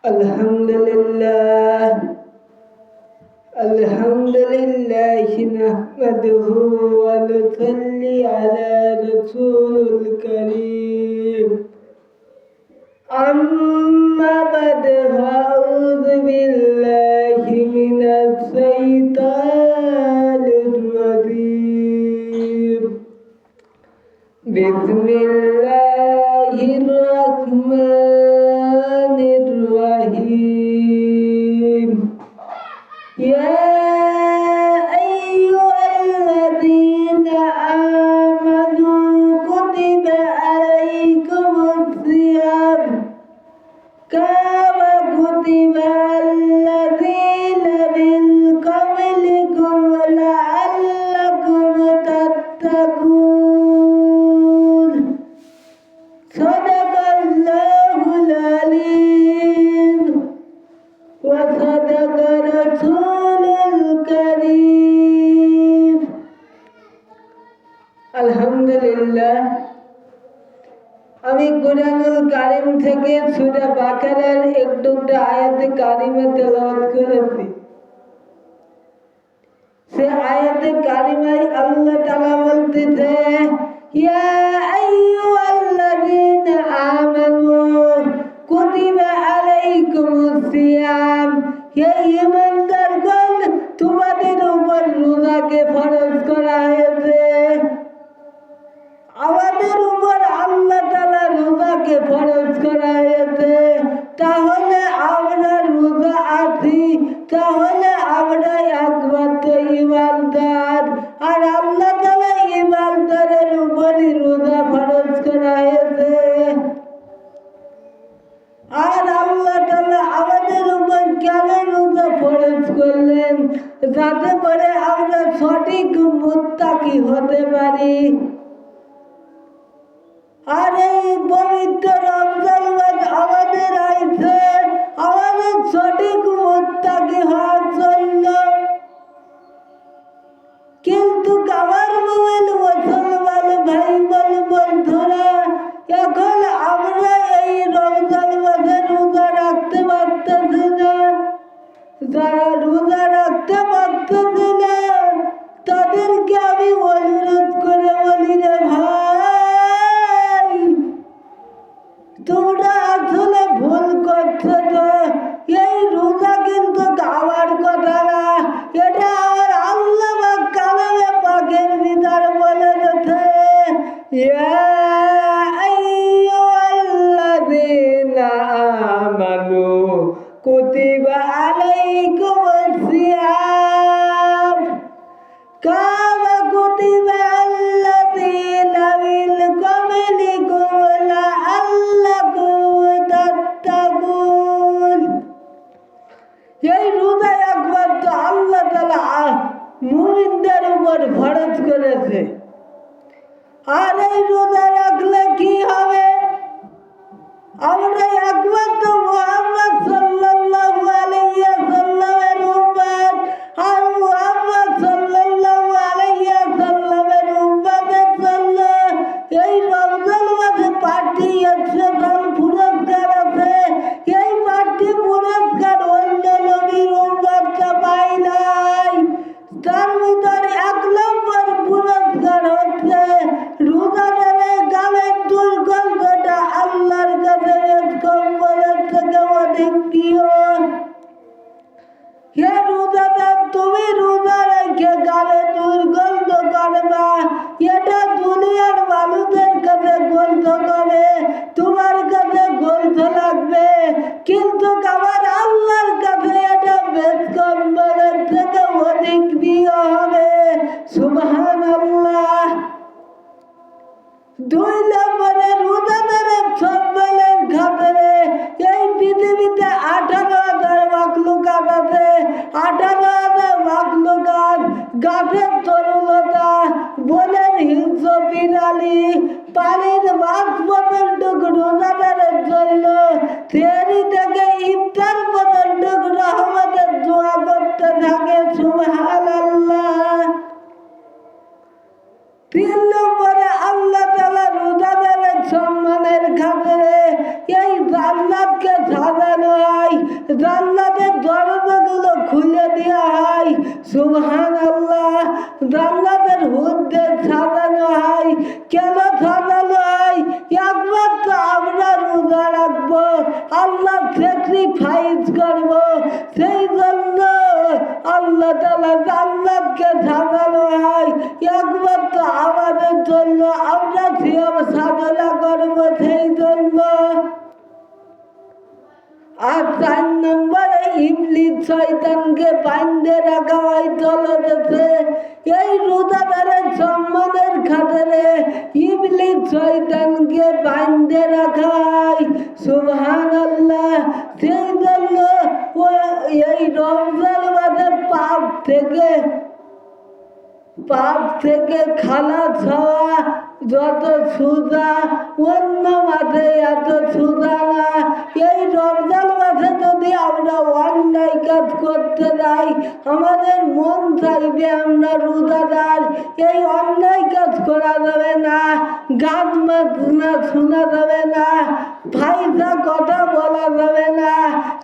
الحمد لله نحمده ونصلي على رسول الكريم أما بعد فأعوذ بالله من الشيطان الرجيم بسم الله الرحمن الرحيم يا أيها الذين آمنوا كتب عليكم الصيام كما كتب على الذين من قبلكم لعلكم تتقون صدق الله العليم وصدق رسول الكريم আলহামদুলিল্লাহ আমি কুরআনুল কারীম থেকে সূরা বাকারার এক টুকরা আয়াতে কারিমা তেলাওয়াত করেছি। সে আয়াতে কারিমায় আল্লাহ তাআলা বলতেছে ইয়া আইয়ুহাল্লাযীনা আমানু কুতিবা আলাইকুমুস সিয়াম, হে ঈমানদারগণ তোমাদের উপর রোজাকে ফরজ করা হয়েছে। আমাদের উপর আল্লাহ তাআলা রোজাকে ফরজ করা হয়েছে, তাহলে আমরা রোজা আছি, তাহলে আমরা একমাত্র ঈমানদার। আর আল্লাহ তাআলা ঈমানদারের উপরই রোজা ফরজ করা হয়েছে। আর আল্লাহ তাআলা আমাদের উপর কেন রোজা ফরজ করলেন? যাতে করে আমরা সঠিক মুত্তাকি হতে পারি। আর এই পবিত্র রমজান মাস আমাদের আইছে আমাদের সঠিক মুত্তাকি হওয়ার জন্য। কিন্তু আমার মোবাইল মুসলমান ভাই বন্ধুরা, এখন আমরা এই রমজান মাসে রোজা রাখতে পারতেছি না। যারা রোজা রাখতে পারতেছি না তাদেরকে আমি অনুরোধ করে বলি রে ভাই, তোমরা আসলে ভুল করছো। তো এই রোজা কিন্তু আমার কথা না, এটা আমার আল্লাহ পাক কালামে পাকের ভিতর বলে গেছে ইয়া আইয়ুহাল্লাযীনা আমানু কুতিবা আলাইকুমুস সিয়াম কামা কুতিবা আল্লাযীনা মিন ক্বাবলিকুম লাআল্লাকুম তাত্তাকুন। এই রোজা একমাত্র আল্লাহ তাআলা মুমিনদের উপর ফরজ করেছে। আর এই রোজা রাখলে কি হবে? আমরা একমাত্র মুহাম্মদ সাল্লাল্লাহু আলাইহি ওয়াসাল্লামের উম্মত। আর মুহাম্মদ সাল্লাল্লাহু আলাইহি ওয়াসাল্লামের উম্মতের জন্য এই রমজান মাসে পার্টি স্পেশাল পুরস্কার আছে। এই পার্টি পুরস্কার অন্য নবীর উম্মতরা পায় নাই। তার ভিতরে 1 নম্বর পুরস্কার হচ্ছে রোজাদারের গালের দুর্গন্ধটা আল্লাহর কাছে কম্বলের থেকে অধিক প্রিয়। হে রোজাদার, তুমি রোজা রেখে গালে দুর্গন্ধ করবা, এটা দুনিয়ার মানুষের কাছে গন্ধ করে, তোমার কাছে গন্ধ লাগবে, কিন্তু আমার আল্লাহর কাছে এটা বেশ কম্বলের থেকে অধিক প্রিয় হবে। সুবহানাল্লাহ। 2 নম্বরে রোজাদারের সম্মানের খাতিরে এই পৃথিবীতে 18,000 মাখলুকাত আছে। 18,000 মাখলুকাত গাছের তরুলতা, বনের হিংস্র বিড়ালি, পানির মাছ পর্যন্ত রোজাদারের জন্য সেহরি থেকে ইফতার পর্যন্ত রহমতের দোয়া করতে থাকে। সুবহানাল্লাহ। 3 নম্বরে আল্লাহ তাআলা রোজাদারের সম্মানের খাতিরে এই জান্নাতকে সাজানো হয়। জান্নাতের দরজাগুলো খুলে দেওয়া হয়। সুবহানাল্লাহ। জান্নাতের হুরদের সাজানো হয়। কেন সাজানো হয়? একমাত্র আমরা রোজা রাখবো, আল্লাহ স্যাক্রিফাইস করবো, সেই জন্য আল্লাহ তাআলা জান্নাতকে সাজানো হয় একমাত্র আমাদের জন্য। আমরা সিয়াম সাধনা করবো সেই জন্য। আর 4 নম্বরে ইবলিস শয়তানকে বাঁধে রাখা হয় তলদেশে। এই রোজাদারের সম্মানের খাতিরে ইবলিস শয়তানকে বাঁধে রাখা হয়। সুবহানাল্লাহ। সেই জন্য এই রমজান মাসে পাপ থেকে খালাস হওয়া যত সোজা, অন্য মাসে এত সোজা না। এই রমজান মাসে যদি আমরা অন্যায় কাজ করতে যাই, আমাদের মন চাইবে আমরা রোজাদার, এই অন্যায় কাজ করা যাবে না, গান বাজনা শোনা যাবে না, ফায়দা কথা বলা যাবে না।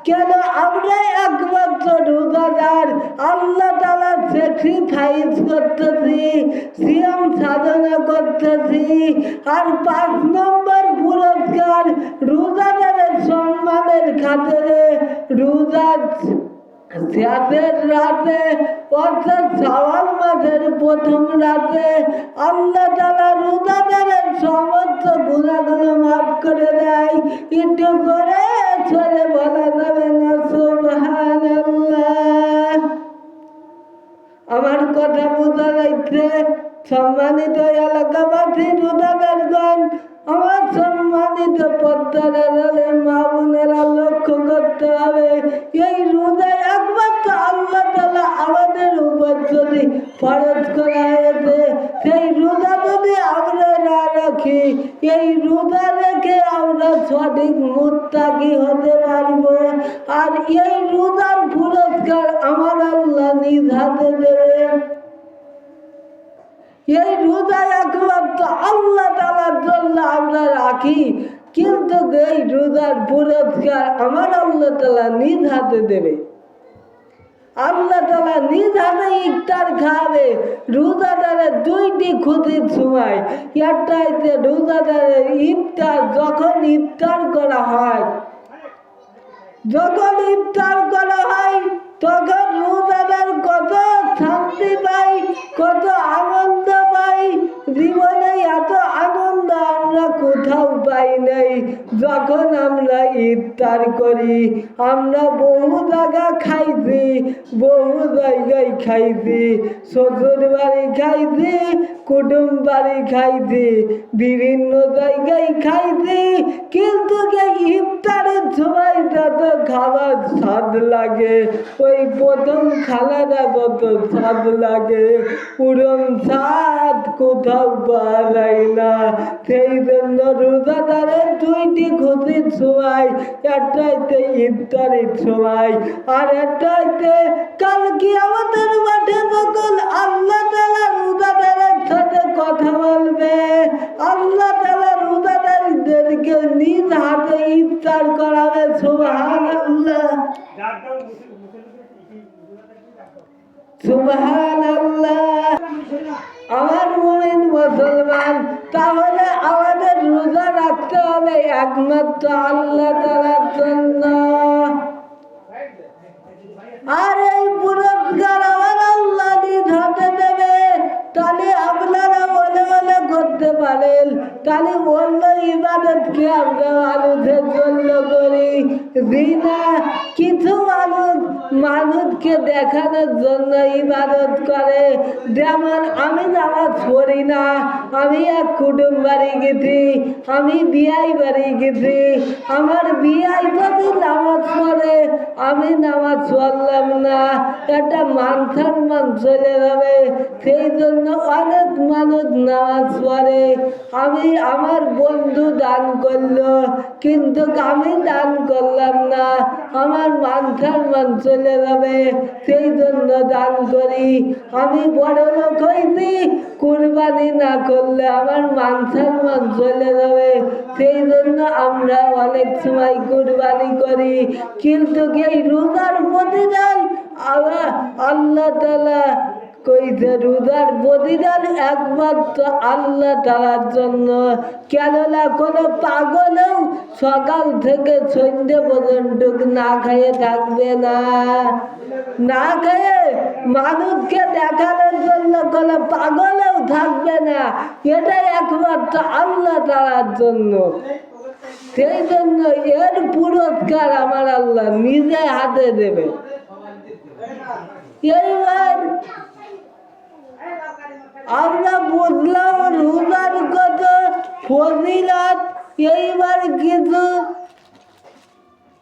কেন? আমরা একমাত্র রোজাদার, আল্লাহ তাআলা স্যাক্রিফাইস করতেছি, সিয়াম সাধনা করতেছি। আর 5 নম্বর পুরস্কার রোজাদারের সম্মানের খাতিরে রোজার শেষের রাতে অর্থাৎ শাওয়াল মাসের প্রথম রাতে আল্লাহ তাআলা রোজাদারের সমস্ত গুনাহগুলো মাফ করে দেয়। একটু করে চলে বলা যাবে না সুবহানাল্লাহ। আমার কথা বোঝা যাচ্ছে? সম্মানিত এলাকাবাসী, রোজাদারগণ, আমার সম্মানিত পর্দার আড়ালের মা বোনেরা, লক্ষ্য করতে হবে এই রোজা একমাত্র আল্লাহ তাআলা আমাদের উপর যদি ফরজ করা হয়েছে, সেই রোজা যদি আমরা না রাখি, এই রোজা রেখে আমরা সঠিক মুত্তাকি হতে পারবো। আর এই রোজার পুরস্কার আমার আল্লাহ নিজ হাতে দেবেন। এই রোজা একমাত্র আল্লাহ তাআলার জন্য আমরা রাখি, কিন্তু এই রোজার পুরস্কার আমার আল্লাহ তাআলা নিজ হাতে দেবে। আল্লাহ তাআলা নিজ হাতে ইফতার খাবে। রোজাদারের 2টি খুশির সময়, একটা হচ্ছে রোজাদারের ইফতার, যখন ইফতার করা হয়, তখন রোজাদার কত শান্তি পাই, কত আনন্দ পাই। জীবনে এত আনন্দ আমরা কোথাও পাই নাই। যখন আমরা ইফতার করি, আমরা বহু জায়গা খাইছি, বহু জায়গায় খাইছি, শ্বশুর বাড়ি খাইছি, কুটুম বাড়ি খাইছি, বিভিন্ন জায়গায় খাইছি, কিন্তু ইফতারের সময় যত খাবার স্বাদ লাগে, ওই প্রথম খানাটা যত স্বাদ লাগে, পুরন স্বাদ কোথাও পাওয়া যায় না। সেই জন্য রোজাদারের 2টি খুশির সময়, একটা হচ্ছে ইফতারের সময়, আর একটা হচ্ছে কাল কিয়ামতের মাঠে যখন আল্লাহ তাআলা রোজাদারের সাথে কথা বলবে। আল্লাহ তাআলা রোজাদারদেরকে নিজ হাতে ইফতার করাবে। সুবহানাল্লাহ, সুবহানাল্লাহ। আমার মুমিন মুসলমান, তাহলে আমাদের রোজা রাখতে হবে একমাত্র আল্লাহ তাআলার জন্য। আর এই পুরস্কার আমার আল্লাহ নিজ হাতে দেবে। তাহলে আপনারা বলে বলে করতে পারেন, তাহলে বলল ইবাদতকে আমরা মানুষের জন্য করি। জিনা কিছু মানুষকে দেখানোর জন্য ইবাদত করে। যেমন আমি নামাজ পড়ি না, আমি এক কুটুম বাড়ি গেছি, আমি বিয়াই বাড়ি গেছি, আমার বিয়াই যদি নামাজ পড়ে, আমি নামাজ পড়লাম না, একটা মান সম্মান চলে যাবে। সেই জন্য অনেক মানুষ নামাজ পড়ে। আমি আমার বন্ধু দান করলো, কিন্তু আমি দান করলাম না, আমার মান সম্মান চলে যাবে, সেই জন্য দান করি। আমি বড় লোক হইছি, কুরবানি না করলে আমার মান সম্মান চলে যাবে, সেই জন্য আমরা অনেক সময় কুরবানি করি। কিন্তু এই রোজার প্রতিদান আল্লাহ তাআলা কইছে রোজার প্রতিদান একমাত্র আল্লাহ তাআলার জন্য। কেননা কোনো পাগলেও সকাল থেকে সন্ধ্যে পর্যন্ত না খেয়ে থাকবে না। না খেয়ে মানুষকে দেখানোর জন্য কোনো পাগলেও থাকবে না। এটাই একমাত্র আল্লাহ তাআলার জন্য। সেই জন্য এর পুরস্কার আমার আল্লাহ নিজে হাতে দেবে। এইবার আমরা বুঝলাম রোজার কত ফজিলত। এইবার কিছু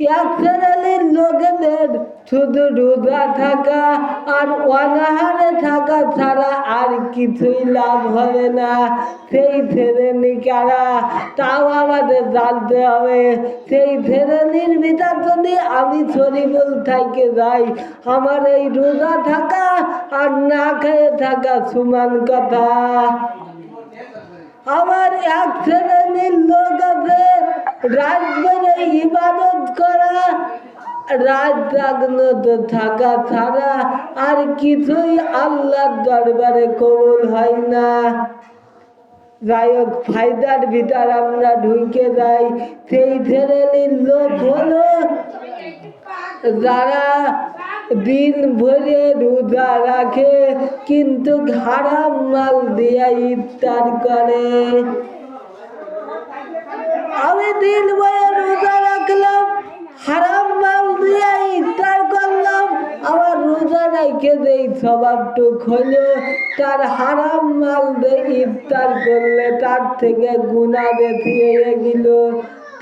এক শ্রেণীর লোকেদের শুধু রোজা থাকা আর অনাহারে থাকা ছাড়া আর কিছুই লাভ হবে না। সেই শ্রেণী কারা তাও আমাদের জানতে হবে। সেই শ্রেণীর ভিতর যদি আমি শরীফুল থেকে যাই, আমার এই রোজা থাকা আর না খেয়ে থাকা সমান কথা। আমার এক শ্রেণীর লোক আছে রাত ভরে ইবাদত করা, রাত জাগ্রত থাকা ছাড়া আর কিছুই আল্লাহর দরবারে কবুল হয় না। যাই হোক, ফায়দার ভিতর আমরা ঢুকে যাই। সেই শ্রেণীর লোক হলো যারা দিন ভরে রোজা রাখে কিন্তু হারাম মাল দিয়ে ইফতার করে। আমি দিন ভরে রোজা রাখলাম, হারাম মাল দিয়ে ইফতার করলাম, আমার রোজা রেখে যেই স্বভাবটুক হলো তার হারাম মাল দিয়ে ইফতার করলে তার থেকে গুনাহ বেশি হয়ে গেল।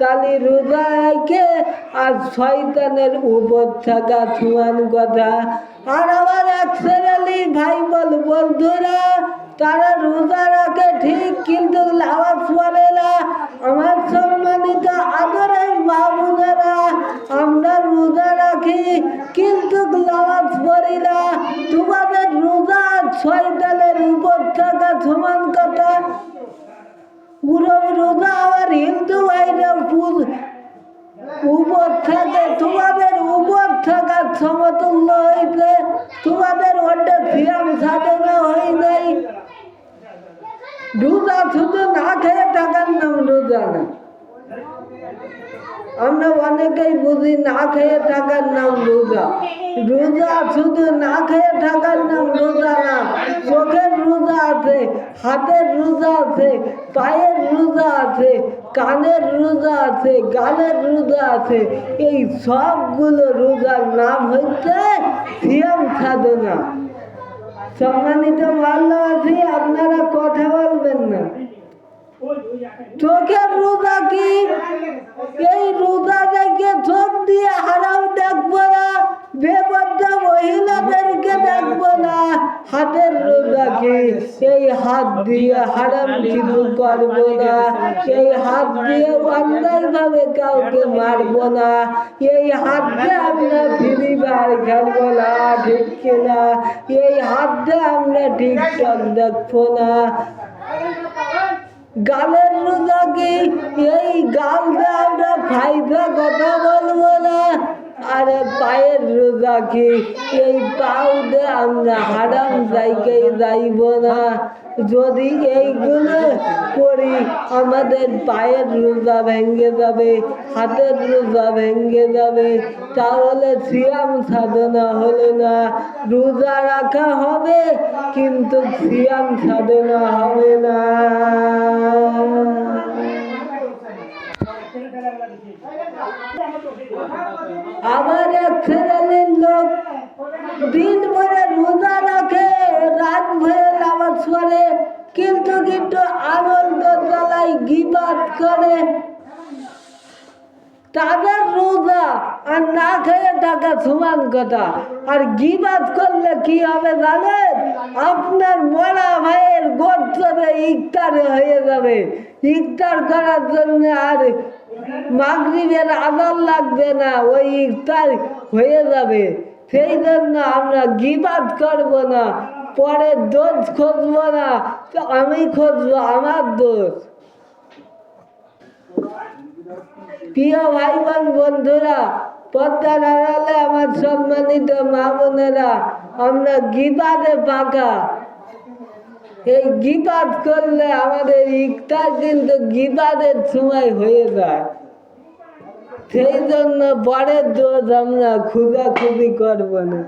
তাহলে রোজা রেখে আর শয়তানের উপর থাকা সমান কথা। আর আমার এক শ্রেণীর ভাই বন্ধুরা তারা রোজা রাখে ঠিক কিন্তু নামাজ পড়ে না। আমার সম্মানিত আদরের মা বোনেরা, আমরা রোজা রাখি কিন্তু নামাজ পড়ি না। তোমাদের রোজা শয়তানের উপর থাকা সমান কথা। পুরো রোজা আবার হিন্দু ভাইরা উপর থাকে, তোমাদের উপর থাকার সমতুল্য হইতে তোমাদের ওটা সিয়াম সাধনা হয় নাই। রোজা শুধু না খেয়ে থাকার নাম রোজা না। আমরা অনেকেই বুঝি না খেয়ে থাকার নাম রোজা। রোজা শুধু না খেয়ে থাকার নাম রোজা না। চোখের রোজা আছে, হাতের রোজা আছে, পায়ের রোজা আছে, কানের রোজা আছে, গালের রোজা আছে। এই সবগুলো রোজার নাম হচ্ছে সিয়াম সাধনা। সম্মানিত মাল্লাবাসী, আপনারা কথা বলবেন না। চোখের রোজা কি? এই রোজা দেখে চোখ দিয়ে হারাম দেখবো না, বেপর্দা মহিলাদেরকে দেখবো না। হাতের রোজা কি? এই হাত দিয়ে হারাম কিছু করবো না। এই হাত দিয়ে অন্যায় ভাবে কাউকে মারবো না। এই হাত দিয়ে আমরা ফ্রি ফায়ার খেলবো না, ঠিক কিনা? এই হাত দিয়ে আমরা টিকটক দেখবো না। গালের রোজা কি? এই গাল দিয়ে আমরা ফায়দা কথা বলবো না। আরে পায়ের রোজা কি? এই পাও দিয়ে আমরা হারাম জায়গায় যাইব না। যদি এইগুলো করি আমাদের পায়ের রোজা ভেঙে যাবে, হাতের রোজা ভেঙে যাবে। তাহলে সিয়াম সাধনা হলো না। রোজা রাখা হবে কিন্তু সিয়াম সাধনা হবে না। আবার এক শ্রেণীর লোক দিন ভরে রোজা রাখে, রাত ভরে নামাজ পড়ে, কিন্তু আনন্দ জ্বালায় গীবাত করে। তাদের রোজা আর না খেয়ে থাকা সমান কথা। আর গীবাত করলে কি হবে জানেন? আপনার মরা ভাইয়ের গোত্রে ইফতার হয়ে যাবে। ইফতার করার জন্য আর মাগরিবের আযান লাগবে না, ওই ইফতার হয়ে যাবে। সেই জন্য আমরা গীবাত করব না, পরে দোষ খুঁজবো না। আমি খুঁজবো আমার দোষ। প্রিয় ভাই বোন বন্ধুরা, পর্দার আড়ালে আমার সম্মানিত মা বোনেরা, আমরা গীবাদে পাকা। এই গীবাদ করলে আমাদের ইফতার কিন্তু গীবাদের সময় হয়ে যায়। সেই জন্য পরের দোষ আমরা খুঁজাখুঁজি করবো না।